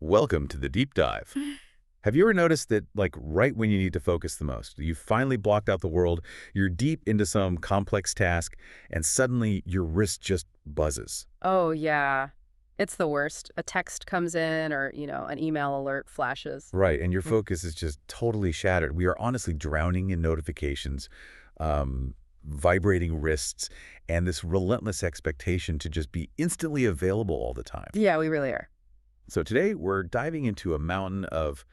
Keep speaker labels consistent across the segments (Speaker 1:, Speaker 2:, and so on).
Speaker 1: Welcome to the deep dive. Have you ever noticed that, like, right when you need to focus the most, you've finally blocked out the world, you're deep into some complex task, and suddenly your wrist just buzzes?
Speaker 2: Oh, yeah. It's the worst. A text comes in or, an email alert flashes.
Speaker 1: Right, and your
Speaker 2: Mm.
Speaker 1: focus is just totally shattered. We are honestly drowning in notifications, vibrating wrists, and this relentless expectation to just be instantly available all the time.
Speaker 2: Yeah, we really are.
Speaker 1: So today we're diving into a mountain of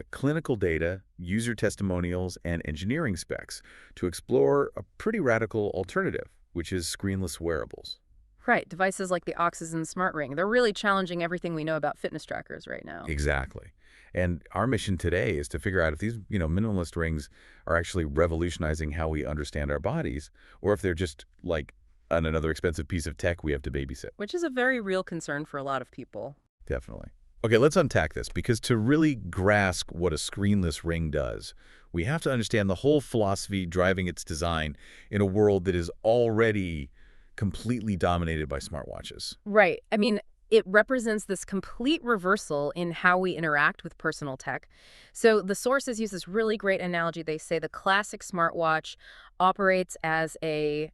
Speaker 1: clinical data, user testimonials, and engineering specs to explore a pretty radical alternative, which is screenless wearables.
Speaker 2: Right. Devices like the Oxyzen Smart Ring, they're really challenging everything we know about fitness trackers right now.
Speaker 1: Exactly. And our mission today is to figure out if these, minimalist rings are actually revolutionizing how we understand our bodies, or if they're just like another expensive piece of tech we have to babysit.
Speaker 2: Which is a very real concern for a lot of people.
Speaker 1: Definitely. Okay, let's unpack this, because to really grasp what a screenless ring does, we have to understand the whole philosophy driving its design in a world that is already completely dominated by smartwatches.
Speaker 2: Right. I mean, it represents this complete reversal in how we interact with personal tech. So the sources use this really great analogy. They say the classic smartwatch operates as a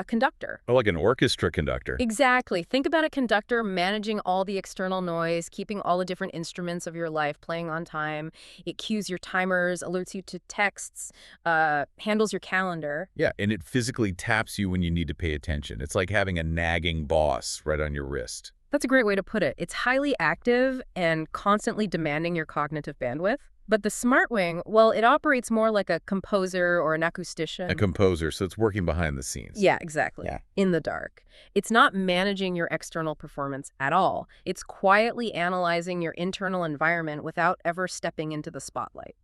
Speaker 2: conductor.
Speaker 1: Or like an orchestra conductor.
Speaker 2: Exactly. Think about a conductor managing all the external noise, keeping all the different instruments of your life playing on time. It cues your timers, alerts you to texts, handles your calendar.
Speaker 1: Yeah, and it physically taps you when you need to pay attention. It's like having a nagging boss right on your wrist.
Speaker 2: That's a great way to put it. It's highly active and constantly demanding your cognitive bandwidth. But the SmartWing, well, it operates more like a composer or an
Speaker 1: A
Speaker 2: acoustician.
Speaker 1: composer, so it's working behind the scenes.
Speaker 2: Yeah, exactly.
Speaker 1: Yeah.
Speaker 2: In the dark. It's not managing your external performance at all. It's quietly analyzing your internal environment without ever stepping into the spotlight.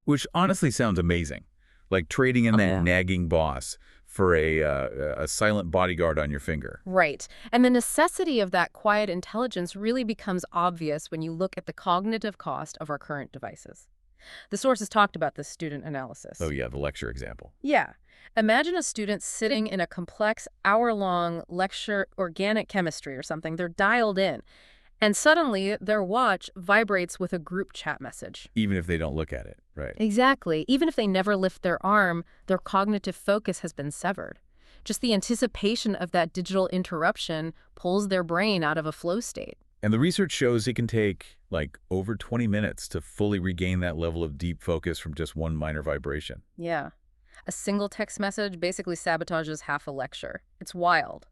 Speaker 1: Which honestly sounds amazing. Like trading in
Speaker 2: Oh,
Speaker 1: that
Speaker 2: yeah.
Speaker 1: nagging boss for a silent bodyguard on your finger.
Speaker 2: Right. And the necessity of that quiet intelligence really becomes obvious when you look at the cognitive cost of our current devices. The sources talked about this student
Speaker 1: Oh
Speaker 2: analysis.
Speaker 1: yeah, the lecture example.
Speaker 2: Yeah. Imagine a student sitting in a complex hour-long lecture, organic chemistry or something. They're dialed in. And suddenly their watch vibrates with a group chat message.
Speaker 1: Even if they don't look at it, right?
Speaker 2: Exactly. Even if they never lift their arm, their cognitive focus has been severed. Just the anticipation of that digital interruption pulls their brain out of a flow state.
Speaker 1: And the research shows it can take, like, over 20 minutes to fully regain that level of deep focus from just one minor vibration.
Speaker 2: Yeah. A single text message basically sabotages half a lecture. It's wild.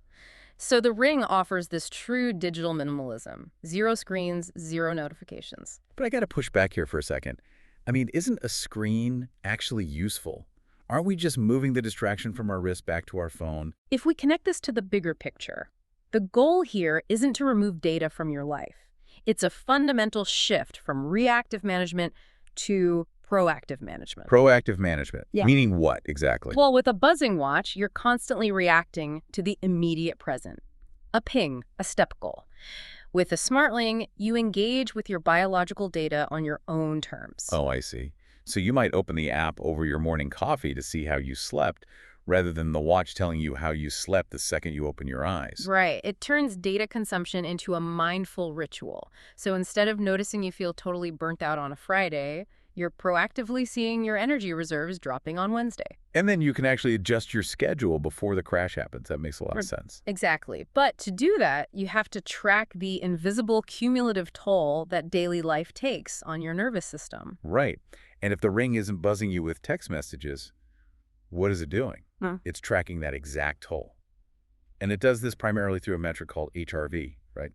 Speaker 2: So the Ring offers this true digital minimalism. Zero screens, zero notifications.
Speaker 1: But I gotta push back here for a second. I mean, isn't a screen actually useful? Aren't we just moving the distraction from our wrist back to our phone?
Speaker 2: If we connect this to the bigger picture, the goal here isn't to remove data from your life. It's a fundamental shift from reactive management to proactive management.
Speaker 1: Proactive management.
Speaker 2: Yeah.
Speaker 1: Meaning what, exactly?
Speaker 2: Well, with a buzzing watch, you're constantly reacting to the immediate present. A ping, a step goal. With a SmartLing, you engage with your biological data on your own terms.
Speaker 1: Oh, I see. So you might open the app over your morning coffee to see how you slept, rather than the watch telling you how you slept the second you open your eyes.
Speaker 2: Right. It turns data consumption into a mindful ritual. So instead of noticing you feel totally burnt out on a Friday, you're proactively seeing your energy reserves dropping on Wednesday.
Speaker 1: And then you can actually adjust your schedule before the crash happens. That makes a lot
Speaker 2: Or-
Speaker 1: of sense.
Speaker 2: Exactly. But to do that, you have to track the invisible cumulative toll that daily life takes on your nervous system.
Speaker 1: Right. And if the ring isn't buzzing you with text messages, what is it doing?
Speaker 2: Hmm.
Speaker 1: It's tracking that exact toll. And it does this primarily through a metric called HRV, right?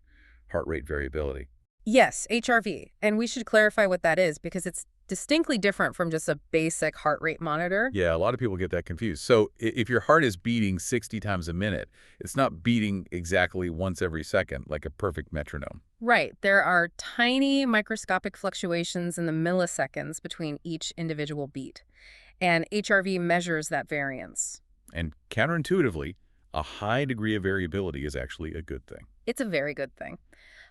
Speaker 1: Heart rate variability.
Speaker 2: Yes, HRV. And we should clarify what that is because it's distinctly different from just a basic heart rate monitor.
Speaker 1: Yeah, a lot of people get that confused. So if your heart is beating 60 times a minute, it's not beating exactly once every second like a perfect metronome.
Speaker 2: Right. There are tiny microscopic fluctuations in the milliseconds between each individual beat. And HRV measures that variance.
Speaker 1: And counterintuitively, a high degree of variability is actually a good thing.
Speaker 2: It's a very good thing.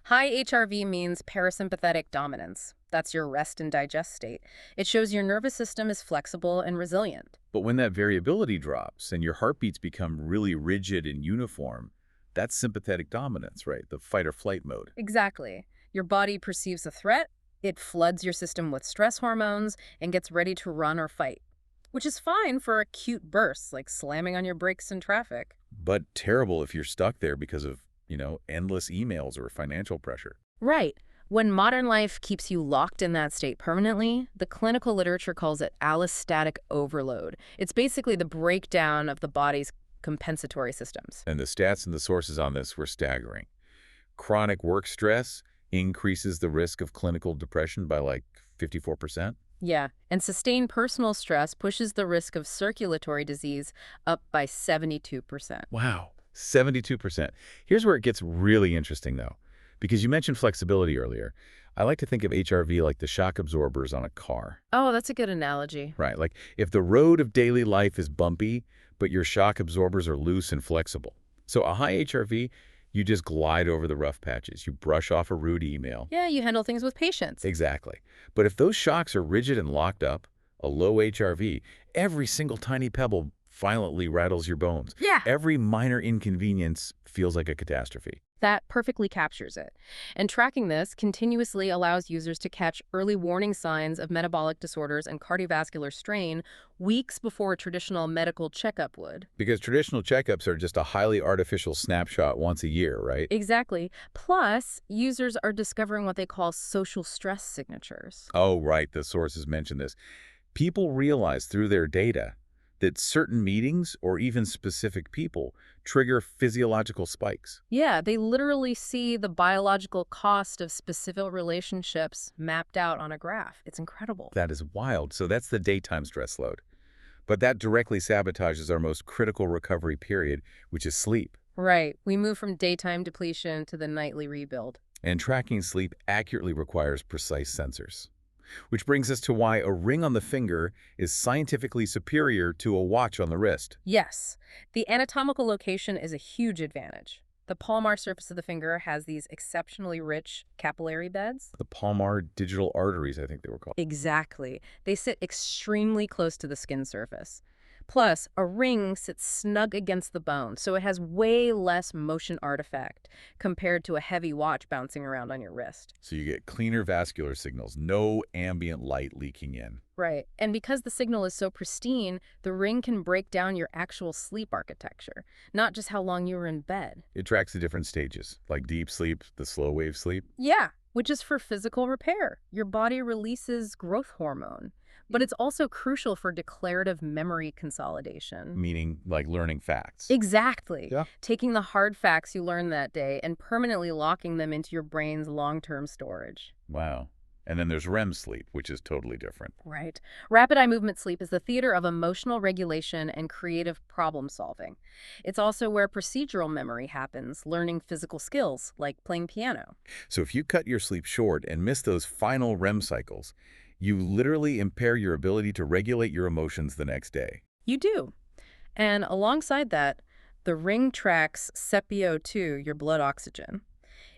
Speaker 2: High HRV means parasympathetic dominance. That's your rest and digest state. It shows your nervous system is flexible and resilient.
Speaker 1: But when that variability drops and your heartbeats become really rigid and uniform, that's sympathetic dominance, right? The fight or flight mode.
Speaker 2: Exactly. Your body perceives a threat, it floods your system with stress hormones, and gets ready to run or fight, which is fine for acute bursts like slamming on your brakes in traffic.
Speaker 1: But terrible if you're stuck there because of, endless emails or financial pressure.
Speaker 2: Right. When modern life keeps you locked in that state permanently, the clinical literature calls it allostatic overload. It's basically the breakdown of the body's compensatory systems.
Speaker 1: And the stats and the sources on this were staggering. Chronic work stress increases the risk of clinical depression by like 54%.
Speaker 2: Yeah, and sustained personal stress pushes the risk of circulatory disease up by 72%.
Speaker 1: Wow, 72%. Here's where it gets really interesting, though, because you mentioned flexibility earlier. I like to think of HRV like the shock absorbers on a car.
Speaker 2: Oh, that's a good analogy.
Speaker 1: Right, like if the road of daily life is bumpy, but your shock absorbers are loose and flexible. So a high HRV, you just glide over the rough patches. You brush off a rude email.
Speaker 2: Yeah, you handle things with patience.
Speaker 1: Exactly. But if those shocks are rigid and locked up, a low HRV, every single tiny pebble violently rattles your bones.
Speaker 2: Yeah.
Speaker 1: Every minor inconvenience feels like a catastrophe.
Speaker 2: That perfectly captures it. And tracking this continuously allows users to catch early warning signs of metabolic disorders and cardiovascular strain weeks before a traditional medical checkup would.
Speaker 1: Because traditional checkups are just a highly artificial snapshot once a year, right?
Speaker 2: Exactly. Plus, users are discovering what they call social stress signatures.
Speaker 1: Oh, right. The sources mention this. People realize through their data that certain meetings or even specific people trigger physiological spikes.
Speaker 2: Yeah, they literally see the biological cost of specific relationships mapped out on a graph. It's incredible.
Speaker 1: That is wild. So that's the daytime stress load. But that directly sabotages our most critical recovery period, which is sleep.
Speaker 2: Right. We move from daytime depletion to the nightly rebuild.
Speaker 1: And tracking sleep accurately requires precise sensors. Which brings us to why a ring on the finger is scientifically superior to a watch on the wrist.
Speaker 2: Yes, the anatomical location is a huge advantage. The palmar surface of the finger has these exceptionally rich capillary beds.
Speaker 1: The palmar digital arteries, I think they were called.
Speaker 2: Exactly. They sit extremely close to the skin surface. Plus, a ring sits snug against the bone, so it has way less motion artifact compared to a heavy watch bouncing around on your wrist.
Speaker 1: So you get cleaner vascular signals, no ambient light leaking in.
Speaker 2: Right. And because the signal is so pristine, the ring can break down your actual sleep architecture, not just how long you were in bed.
Speaker 1: It tracks the different stages, like deep sleep, the slow wave sleep.
Speaker 2: Yeah, which is for physical repair. Your body releases growth hormone. But it's also crucial for declarative memory consolidation.
Speaker 1: Meaning like learning facts.
Speaker 2: Exactly.
Speaker 1: Yeah.
Speaker 2: Taking the hard facts you learned that day and permanently locking them into your brain's long-term storage.
Speaker 1: Wow. And then there's REM sleep, which is totally different.
Speaker 2: Right. Rapid eye movement sleep is the theater of emotional regulation and creative problem solving. It's also where procedural memory happens, learning physical skills like playing piano.
Speaker 1: So if you cut your sleep short and miss those final REM cycles, you literally impair your ability to regulate your emotions the next day.
Speaker 2: You do. And alongside that, the ring tracks SpO2, your blood oxygen.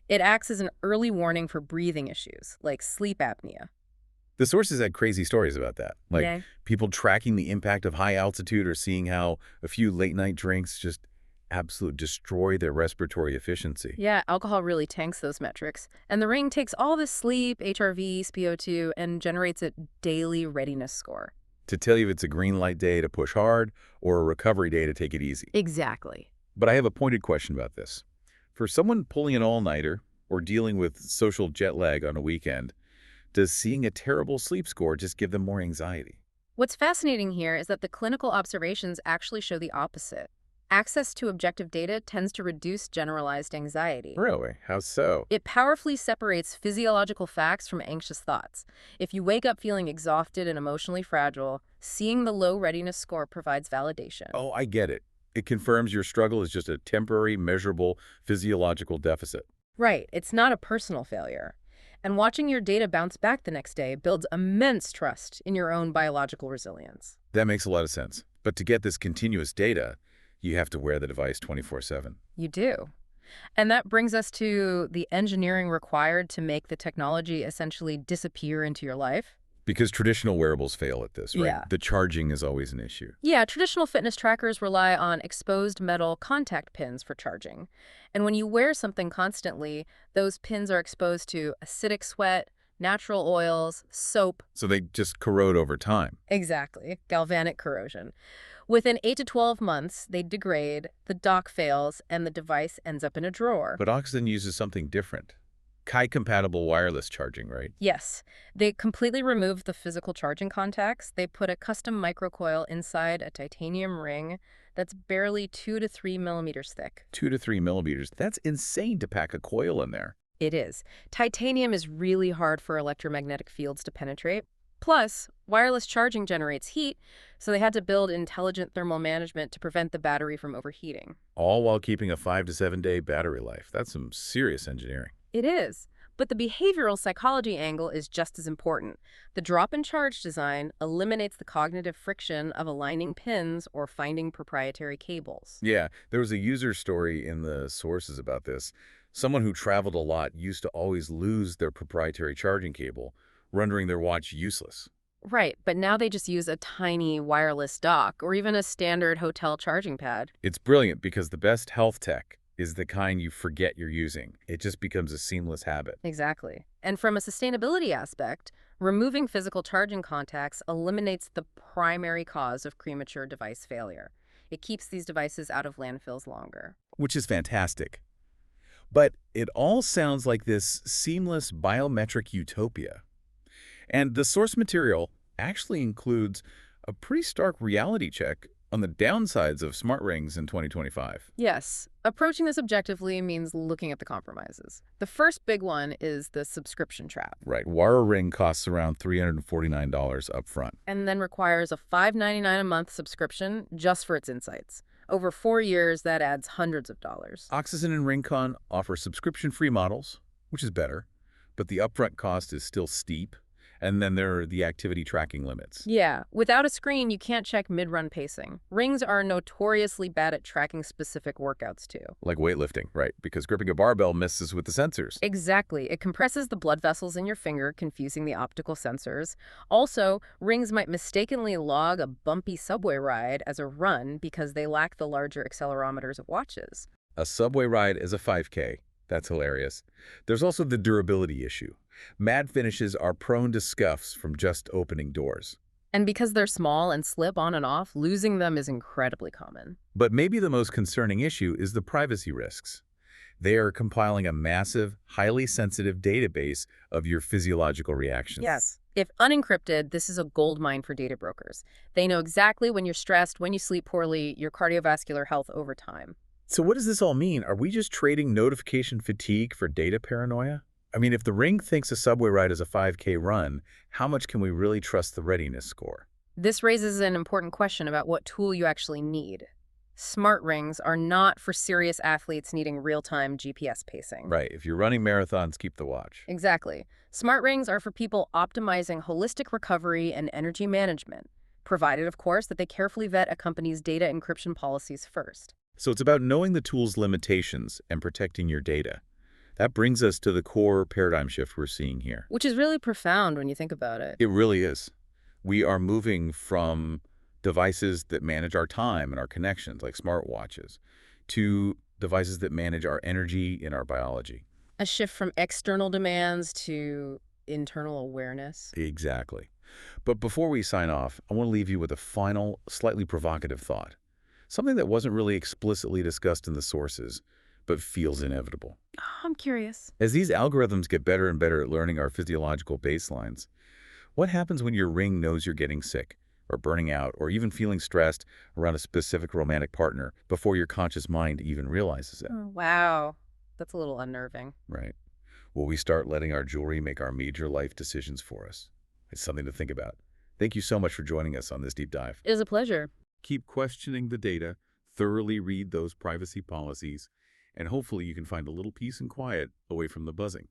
Speaker 2: It acts as an early warning for breathing issues, like sleep apnea.
Speaker 1: The sources had crazy stories about that, like
Speaker 2: Yeah.
Speaker 1: people tracking the impact of high altitude or seeing how a few late-night drinks just absolutely destroy their respiratory efficiency.
Speaker 2: Yeah, alcohol really tanks those metrics. And the ring takes all this sleep, HRV, SpO2, and generates a daily readiness score.
Speaker 1: To tell you if it's a green light day to push hard or a recovery day to take it easy.
Speaker 2: Exactly.
Speaker 1: But I have a pointed question about this. For someone pulling an all-nighter or dealing with social jet lag on a weekend, does seeing a terrible sleep score just give them more anxiety?
Speaker 2: What's fascinating here is that the clinical observations actually show the opposite. Access to objective data tends to reduce generalized anxiety.
Speaker 1: Really? How so?
Speaker 2: It powerfully separates physiological facts from anxious thoughts. If you wake up feeling exhausted and emotionally fragile, seeing the low readiness score provides validation.
Speaker 1: Oh, I get it. It confirms your struggle is just a temporary, measurable physiological deficit.
Speaker 2: Right, it's not a personal failure. And watching your data bounce back the next day builds immense trust in your own biological resilience.
Speaker 1: That makes a lot of sense. But to get this continuous data, you have to wear the device 24/7.
Speaker 2: You do. And that brings us to the engineering required to make the technology essentially disappear into your life.
Speaker 1: Because traditional wearables fail at this, right?
Speaker 2: Yeah.
Speaker 1: The charging is always an issue.
Speaker 2: Yeah, traditional fitness trackers rely on exposed metal contact pins for charging. And when you wear something constantly, those pins are exposed to acidic sweat, natural oils, soap.
Speaker 1: So they just corrode over time.
Speaker 2: Exactly, galvanic corrosion. Within 8 to 12 months, they degrade, the dock fails, and the device ends up in a drawer.
Speaker 1: But Oxyzen uses something different. Qi-compatible wireless charging, right?
Speaker 2: Yes, they completely removed the physical charging contacts. They put a custom microcoil inside a titanium ring that's barely 2 to 3 millimeters thick.
Speaker 1: 2 to 3 millimeters. That's insane to pack a coil in there.
Speaker 2: It is. Titanium is really hard for electromagnetic fields to penetrate. Plus, wireless charging generates heat, so they had to build intelligent thermal management to prevent the battery from overheating.
Speaker 1: All while keeping a 5 to 7 day battery life. That's some serious engineering.
Speaker 2: It is. But the behavioral psychology angle is just as important. The drop-and-charge design eliminates the cognitive friction of aligning pins or finding proprietary cables.
Speaker 1: Yeah, there was a user story in the sources about this. Someone who traveled a lot used to always lose their proprietary charging cable, rendering their watch useless.
Speaker 2: Right, but now they just use a tiny wireless dock or even a standard hotel charging pad.
Speaker 1: It's brilliant because the best health tech is the kind you forget you're using. It just becomes a seamless habit.
Speaker 2: Exactly. And from a sustainability aspect, removing physical charging contacts eliminates the primary cause of premature device failure. It keeps these devices out of landfills longer.
Speaker 1: Which is fantastic. But it all sounds like this seamless biometric utopia. And the source material actually includes a pretty stark reality check on the downsides of smart rings in 2025.
Speaker 2: Yes, approaching this objectively means looking at the compromises. The first big one is the subscription trap.
Speaker 1: Right. Wara Ring costs around $349 upfront.
Speaker 2: And then requires a $5.99 a month subscription just for its insights. Over 4 years, that adds hundreds of dollars.
Speaker 1: Oxyzen and RingCon offer subscription-free models, which is better, but the upfront cost is still steep. And then there are the activity tracking limits.
Speaker 2: Yeah, without a screen, you can't check mid-run pacing. Rings are notoriously bad at tracking specific workouts, too.
Speaker 1: Like weightlifting, right? Because gripping a barbell messes with the sensors.
Speaker 2: Exactly. It compresses the blood vessels in your finger, confusing the optical sensors. Also, rings might mistakenly log a bumpy subway ride as a run because they lack the larger accelerometers of watches.
Speaker 1: A subway ride is a 5K. That's hilarious. There's also the durability issue. Matte finishes are prone to scuffs from just opening doors.
Speaker 2: And because they're small and slip on and off, losing them is incredibly common.
Speaker 1: But maybe the most concerning issue is the privacy risks. They are compiling a massive, highly sensitive database of your physiological reactions.
Speaker 2: Yes. If unencrypted, this is a goldmine for data brokers. They know exactly when you're stressed, when you sleep poorly, your cardiovascular health over time.
Speaker 1: So what does this all mean? Are we just trading notification fatigue for data paranoia? I mean, if the Ring thinks a subway ride is a 5K run, how much can we really trust the readiness score?
Speaker 2: This raises an important question about what tool you actually need. Smart rings are not for serious athletes needing real-time GPS pacing.
Speaker 1: Right. If you're running marathons, keep the watch.
Speaker 2: Exactly. Smart rings are for people optimizing holistic recovery and energy management, provided, of course, that they carefully vet a company's data encryption policies first.
Speaker 1: So it's about knowing the tool's limitations and protecting your data. That brings us to the core paradigm shift we're seeing here.
Speaker 2: Which is really profound when you think about it.
Speaker 1: It really is. We are moving from devices that manage our time and our connections, like smartwatches, to devices that manage our energy and our biology.
Speaker 2: A shift from external demands to internal awareness.
Speaker 1: Exactly. But before we sign off, I want to leave you with a final, slightly provocative thought. Something that wasn't really explicitly discussed in the sources, but feels inevitable.
Speaker 2: Oh, I'm curious.
Speaker 1: As these algorithms get better and better at learning our physiological baselines, what happens when your ring knows you're getting sick, or burning out, or even feeling stressed around a specific romantic partner before your conscious mind even realizes it?
Speaker 2: Oh, wow. That's a little unnerving.
Speaker 1: Right. Will we start letting our jewelry make our major life decisions for us? It's something to think about. Thank you so much for joining us on this deep dive.
Speaker 2: It is a pleasure.
Speaker 1: Keep questioning the data, thoroughly read those privacy policies, and hopefully you can find a little peace and quiet away from the buzzing.